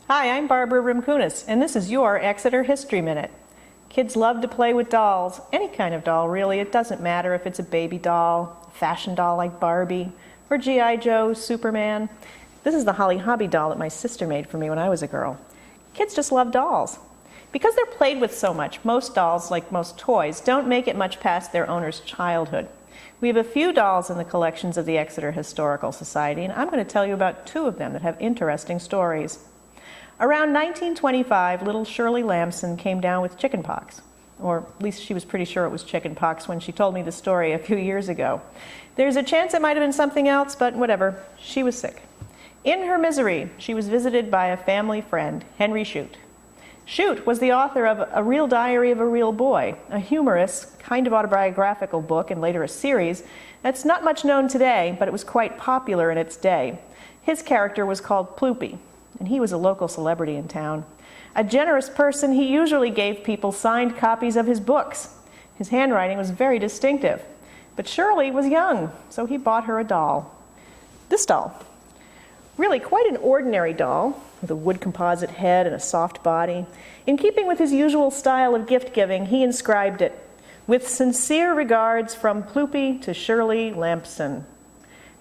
Hi, I'm Barbara Rimkunis, and this is your Exeter History Minute. Kids love to play with dolls, any kind of doll really. It doesn't matter if it's a baby doll, a fashion doll like Barbie, or G.I. Joe, Superman. This is the Holly Hobby doll that my sister made for me when I was a girl. Kids just love dolls. Because they're played with so much, most dolls, like most toys, don't make it much past their owner's childhood. We have a few dolls in the collections of the Exeter Historical Society, and I'm going to tell you about two of them that have interesting stories. Around 1925, little Shirley Lamson came down with chickenpox, or at least she was pretty sure it was chickenpox when she told me the story a few years ago. There's a chance it might have been something else, but whatever, she was sick. In her misery, she was visited by a family friend, Henry Shute. Shute was the author of A Real Diary of a Real Boy, a humorous, kind of autobiographical book and later a series that's not much known today, but it was quite popular in its day. His character was called Ploopy, and he was a local celebrity in town. A generous person, he usually gave people signed copies of his books. His handwriting was very distinctive. But Shirley was young, so he bought her a doll. This doll. Really quite an ordinary doll, with a wood composite head and a soft body. In keeping with his usual style of gift-giving, he inscribed it, "With sincere regards from Ploopy to Shirley Lampson."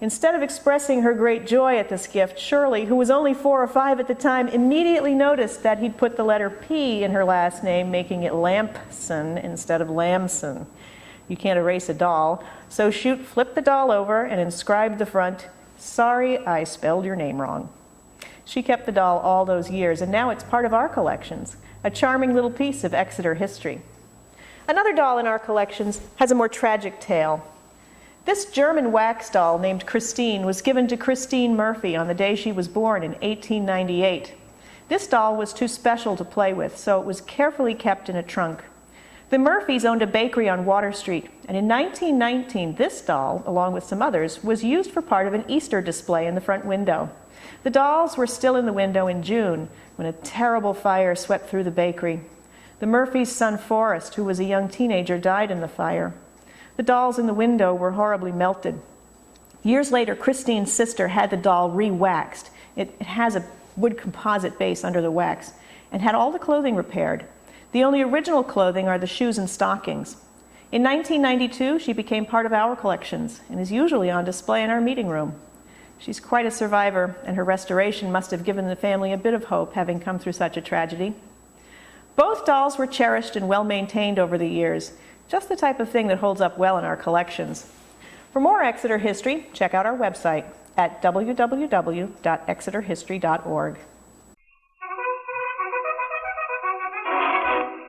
Instead of expressing her great joy at this gift, Shirley, who was only 4 or 5 at the time, immediately noticed that he'd put the letter P in her last name, making it Lampson instead of Lamson. You can't erase a doll, so Shute flipped the doll over and inscribed the front, "Sorry, I spelled your name wrong." She kept the doll all those years, and now it's part of our collections, a charming little piece of Exeter history. Another doll in our collections has a more tragic tale. This German wax doll named Christine was given to Christine Murphy on the day she was born in 1898. This doll was too special to play with, so it was carefully kept in a trunk. The Murphys owned a bakery on Water Street, and in 1919, this doll, along with some others, was used for part of an Easter display in the front window. The dolls were still in the window in June when a terrible fire swept through the bakery. The Murphys' son Forrest, who was a young teenager, died in the fire. The dolls in the window were horribly melted. Years later, Christine's sister had the doll re-waxed. It has a wood composite base under the wax and had all the clothing repaired. The only original clothing are the shoes and stockings. In 1992, she became part of our collections and is usually on display in our meeting room. She's quite a survivor, and her restoration must have given the family a bit of hope, having come through such a tragedy. Both dolls were cherished and well maintained over the years, just the type of thing that holds up well in our collections. For more Exeter history, check out our website at www.exeterhistory.org.